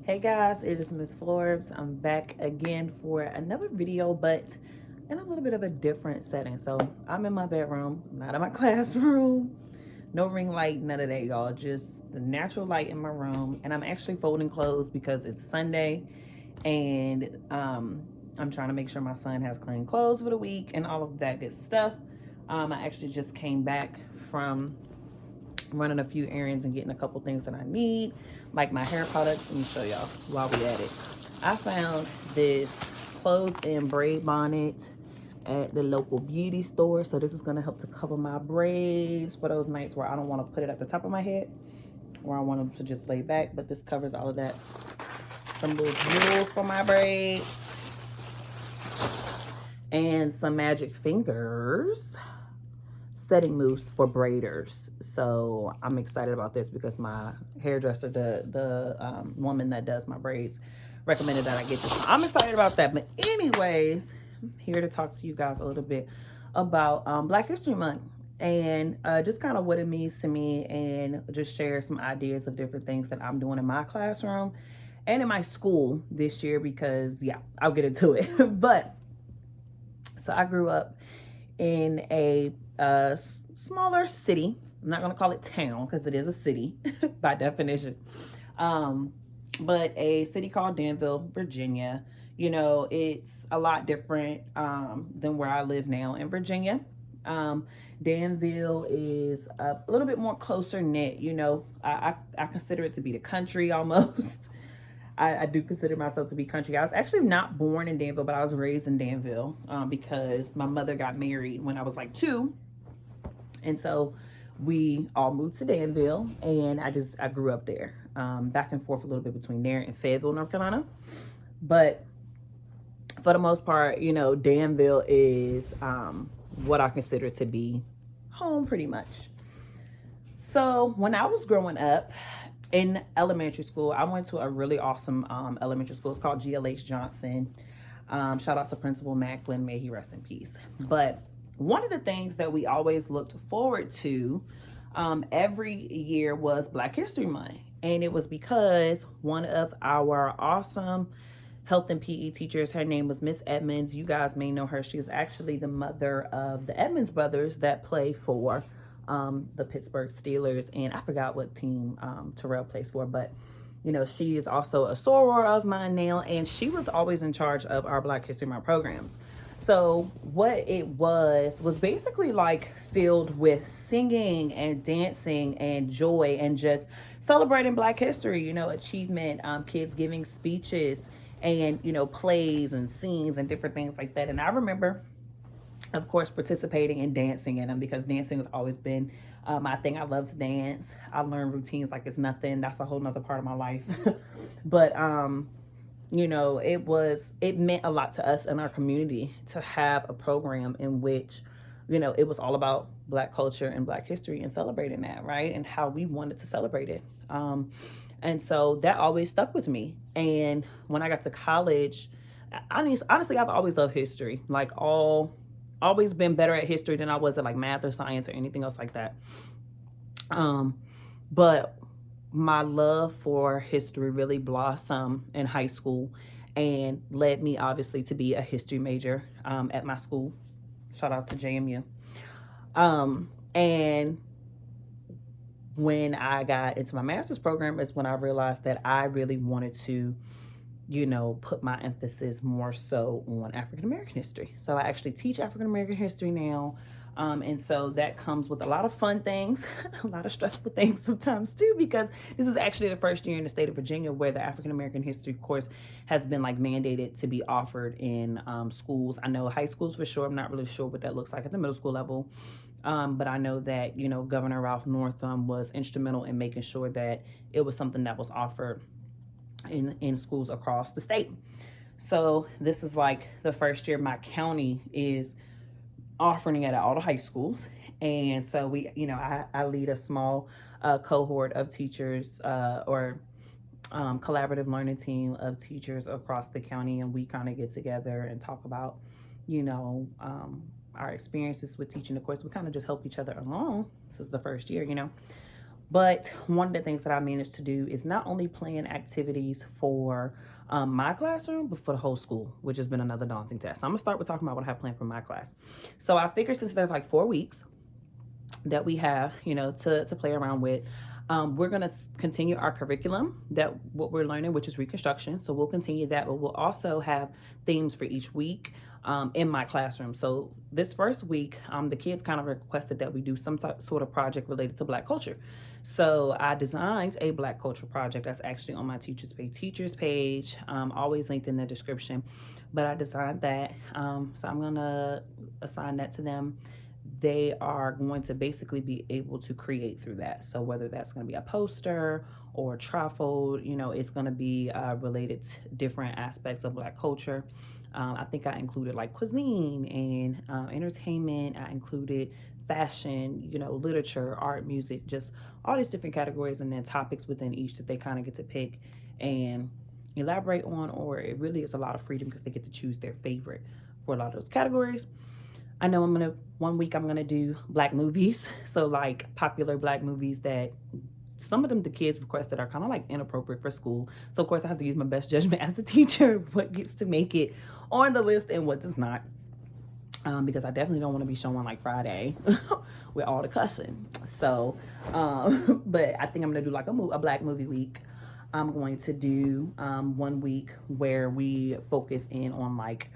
Hey guys, it is Miss Forbes. I'm back again for another video, but in a little bit of a different setting. So I'm in my bedroom, not in my classroom. No ring light, none of that, y'all. Just the natural light in my room. And I'm actually folding clothes because it's Sunday, and I'm trying to make sure my son has clean clothes for the week and all of that good stuff. I actually just came back from running a few errands and getting a couple things that I need, like my hair products. Let me show y'all while we at it. I found this closed in braid bonnet at the local beauty store. So this is going to help to cover my braids for those nights where I don't want to put it at the top of my head, where I want them to just lay back. But this covers all of that. Some little jewels for my braids and some magic fingers setting mousse for braiders. So I'm excited about this because my hairdresser, the woman that does my braids, recommended that I get this. I'm excited about that. But anyways, I'm here to talk to you guys a little bit about Black History Month and just kind of what it means to me, and just share some ideas of different things that I'm doing in my classroom and in my school this year, because yeah, I'll get into it. But so I grew up in a smaller city. I'm not going to call it town because it is a city by definition. But a city called Danville, Virginia. You know, it's a lot different than where I live now in Virginia. Danville is a little bit more closer knit. You know, I consider it to be the country almost. I do consider myself to be country. I was actually not born in Danville, but I was raised in Danville because my mother got married when I was like 2. And so we all moved to Danville, and I grew up there, back and forth a little bit between there and Fayetteville, North Carolina. But for the most part, you know, Danville is what I consider to be home pretty much. So when I was growing up, in elementary school, I went to a really awesome elementary school. It's called GLH Johnson. Shout out to Principal Macklin, may he rest in peace. But one of the things that we always looked forward to every year was Black History Month. And it was because one of our awesome health and PE teachers, her name was Miss Edmonds. You guys may know her. She is actually the mother of the Edmonds brothers that play for the Pittsburgh Steelers, and I forgot what team Terrell plays for, but you know, she is also a soror of mine now, and she was always in charge of our Black History Month programs. So what it was basically like filled with singing and dancing and joy and just celebrating Black history, you know, achievement, kids giving speeches and, you know, plays and scenes and different things like that. And I remember, of course, participating and dancing in them, because dancing has always been my thing. I love to dance. I learn routines like it's nothing. That's a whole nother part of my life. But you know, it meant a lot to us in our community to have a program in which, you know, it was all about Black culture and Black history and celebrating that, right? And how we wanted to celebrate it. And so that always stuck with me. And when I got to college, honestly, I've always loved history. Like always been better at history than I was at like math or science or anything else like that. But my love for history really blossomed in high school and led me obviously to be a history major at my school. Shout out to JMU. And when I got into my master's program is when I realized that I really wanted to, you know, put my emphasis more so on African-American history. So I actually teach African-American history now. And so that comes with a lot of fun things, a lot of stressful things sometimes too, because this is actually the first year in the state of Virginia where the African-American history course has been like mandated to be offered in schools. I know high schools for sure. I'm not really sure what that looks like at the middle school level. But I know that, you know, Governor Ralph Northam was instrumental in making sure that it was something that was offered in schools across the state. So this is like the first year my county is offering it at all the high schools. And so we, you know, I lead a small cohort of teachers or collaborative learning team of teachers across the county. And we kind of get together and talk about, you know, our experiences with teaching the course. We kind of just help each other along. This is the first year, you know. But one of the things that I managed to do is not only plan activities for my classroom, but for the whole school, which has been another daunting task. So I'm gonna start with talking about what I have planned for my class. So I figured since there's like 4 weeks that we have, to play around with, we're going to continue our curriculum, that what we're learning, which is Reconstruction. So we'll continue that, but we'll also have themes for each week in my classroom. So this first week, the kids kind of requested that we do some sort of project related to Black culture. So I designed a Black culture project that's actually on my teachers page, always linked in the description. But I designed that, so I'm gonna assign that to them. They are going to basically be able to create through that. So whether that's going to be a poster or a trifold, it's going to be related to different aspects of Black culture. I think I included like cuisine and entertainment. I included fashion, literature, art, music, just all these different categories, and then topics within each that they kind of get to pick and elaborate on, or it really is a lot of freedom because they get to choose their favorite for a lot of those categories. I know one week I'm gonna do Black movies. So like popular Black movies that some of them the kids requested are kind of like inappropriate for school. So of course I have to use my best judgment as the teacher, what gets to make it on the list and what does not. Because I definitely don't want to be showing like Friday with all the cussing. So, but I think I'm gonna do like a Black movie week. I'm going to do 1 week where we focus in on like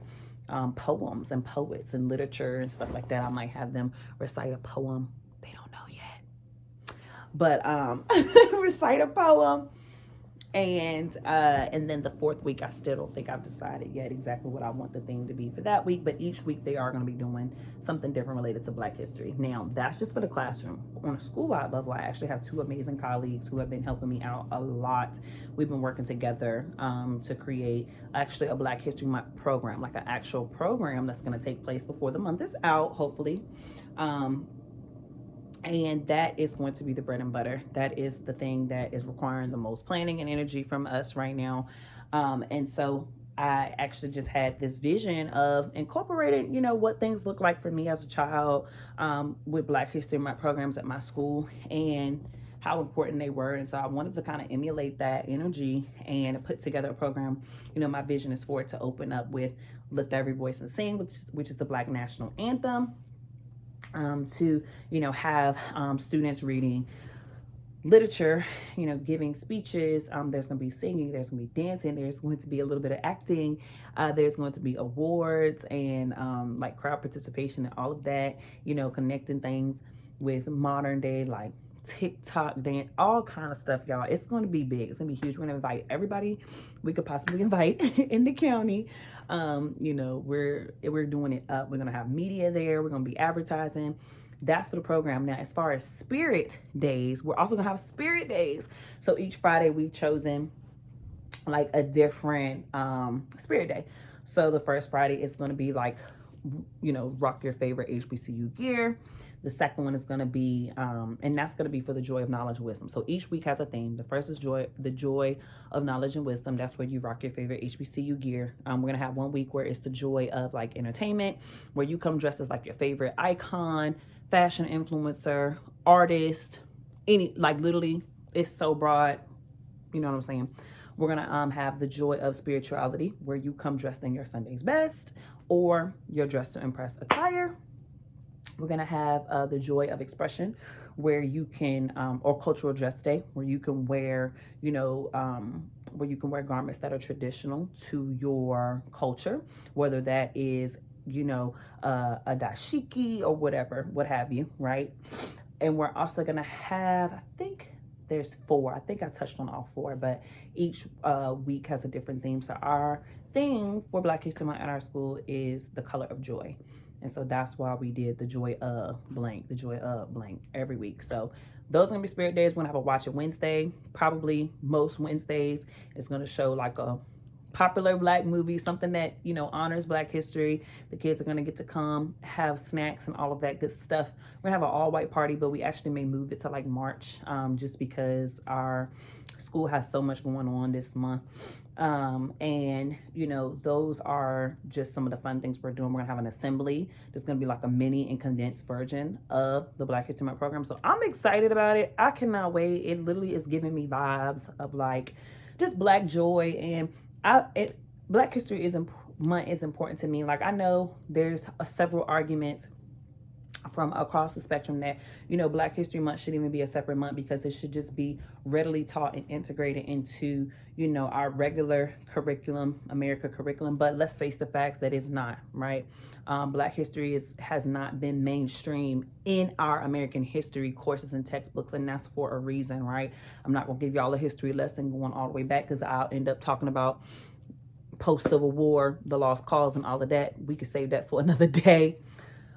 poems and poets and literature and stuff like that. I might have them recite a poem. They don't know yet, but recite a poem. And then the 4th week, I still don't think I've decided yet exactly what I want the theme to be for that week. But each week they are going to be doing something different related to Black history. Now, that's just for the classroom. On a school-wide level, I actually have 2 amazing colleagues who have been helping me out a lot. We've been working together to create actually a Black History Month program, like an actual program that's going to take place before the month is out, hopefully. And that is going to be the bread and butter. That is the thing that is requiring the most planning and energy from us right now. And so I actually just had this vision of incorporating, what things look like for me as a child with Black History Month programs at my school and how important they were. And so I wanted to kind of emulate that energy and put together a program. My vision is for it to open up with Lift Every Voice and Sing, which is the Black National Anthem. To have students reading literature, giving speeches. There's going to be singing, there's going to be dancing, there's going to be a little bit of acting, there's going to be awards and like crowd participation and all of that, connecting things with modern day like TikTok dance, all kind of stuff, y'all. It's going to be big. It's going to be huge. We're going to invite everybody we could possibly invite in the county. We're doing it up. We're going to have media there. We're going to be advertising. That's for the program. Now, as far as spirit days, we're also going to have spirit days. So each Friday we've chosen like a different spirit day. So the first Friday is going to be like, rock your favorite HBCU gear. The second one is going to be, and that's going to be for the joy of knowledge and wisdom. So each week has a theme. The first is the joy of knowledge and wisdom. That's where you rock your favorite HBCU gear. We're going to have 1 week where it's the joy of like entertainment, where you come dressed as like your favorite icon, fashion influencer, artist, literally it's so broad. You know what I'm saying? We're going to have the joy of spirituality, where you come dressed in your Sunday's best or your dress to impress attire. We're going to have the joy of expression, where you can, or cultural dress day, where you can wear, garments that are traditional to your culture, whether that is, a dashiki or whatever, what have you, right? And we're also going to have, I think there's 4. I think I touched on all 4, but each week has a different theme. So our theme for Black History Month at our school is the color of joy. And so that's why we did the joy of blank every week. So those are gonna be spirit days. We're gonna have a watch it Wednesday. Probably most Wednesdays is gonna show like a popular Black movie, something that, you know, honors Black history. The kids are going to get to come, have snacks and all of that good stuff. We're going to have an all-white party, but we actually may move it to like March, just because our school has so much going on this month. And, you know, those are just some of the fun things we're doing. We're going to have an assembly. There's going to be like a mini and condensed version of the Black History Month program. So I'm excited about it. I cannot wait. It literally is giving me vibes of like just Black joy. And Black History Month is important to me. Like, I know there's several arguments from across the spectrum that, you know, Black History Month shouldn't even be a separate month because it should just be readily taught and integrated into, you know, our regular curriculum, America curriculum. But let's face the facts that it's not, right? Black history has not been mainstream in our American history courses and textbooks, and that's for a reason, right? I'm not gonna give y'all a history lesson going all the way back because I'll end up talking about post-Civil War, the lost cause and all of that. We could save that for another day.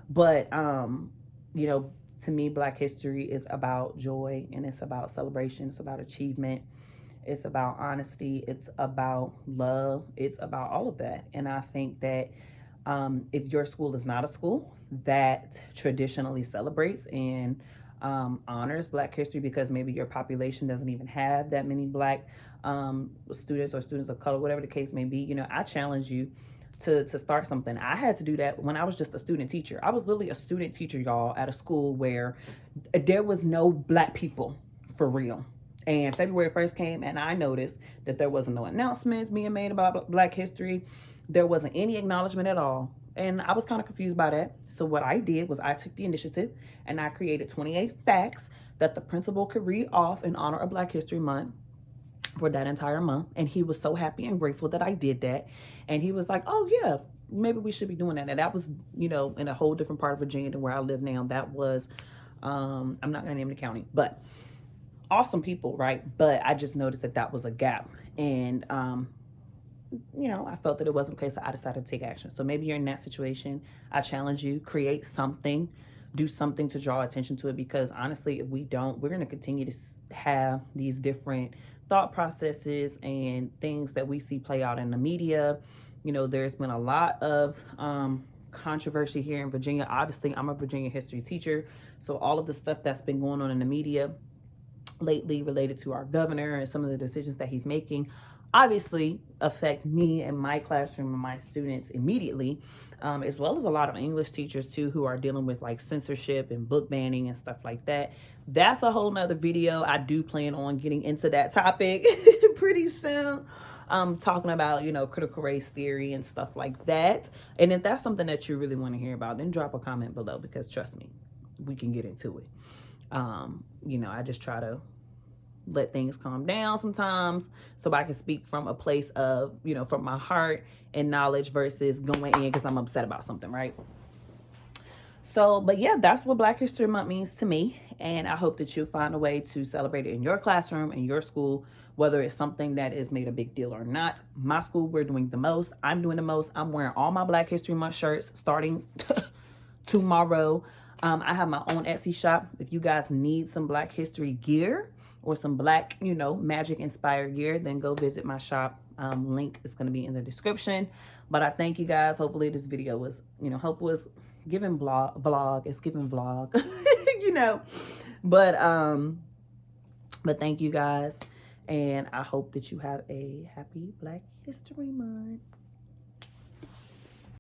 But, you know, to me, Black history is about joy, and it's about celebration. It's about achievement. It's about honesty. It's about love. It's about all of that. And I think that if your school is not a school that traditionally celebrates and honors Black history, because maybe your population doesn't even have that many Black students or students of color, whatever the case may be, you know, I challenge you to start something. I had to do that when I was just a student teacher. I was literally a student teacher, y'all, at a school where there was no Black people for real. And February 1st came and I noticed that there wasn't no announcements being made about Black history. There wasn't any acknowledgement at all. And I was kind of confused by that. So what I did was I took the initiative and I created 28 facts that the principal could read off in honor of Black History Month for that entire month. And he was so happy and grateful that I did that. And he was like, oh yeah, maybe we should be doing that. And that was, you know, in a whole different part of Virginia than where I live now. That was, I'm not gonna name the county, but awesome people, right? But I just noticed that that was a gap. And, you know, I felt that it wasn't okay, so I decided to take action. So maybe you're in that situation. I challenge you, create something, do something to draw attention to it, because honestly, if we don't, we're going to continue to have these different thought processes and things that we see play out in the media. You know, there's been a lot of controversy here in Virginia. Obviously, I'm a Virginia history teacher, so all of the stuff that's been going on in the media lately related to our governor and some of the decisions that he's making obviously affect me and my classroom and my students immediately, as well as a lot of English teachers too, who are dealing with like censorship and book banning and stuff like that. That's a whole nother video. I do plan on getting into that topic pretty soon. Talking about, you know, critical race theory and stuff like that. And if that's something that you really want to hear about, then drop a comment below, because trust me, we can get into it. You know, I just try to let things calm down sometimes so I can speak from a place of, you know, from my heart and knowledge versus going in because I'm upset about something, right? So, but yeah, that's what Black History Month means to me. And I hope that you find a way to celebrate it in your classroom, in your school, whether it's something that is made a big deal or not. My school, we're doing the most. I'm doing the most. I'm wearing all my Black History Month shirts starting tomorrow. I have my own Etsy shop. If you guys need some Black history gear or some Black, you know, magic inspired gear, then go visit my shop. Link is going to be in the description. But I thank you guys. Hopefully this video was, you know, hopefully it's giving vlog. It's giving vlog, you know. But thank you guys. And I hope that you have a happy Black History Month.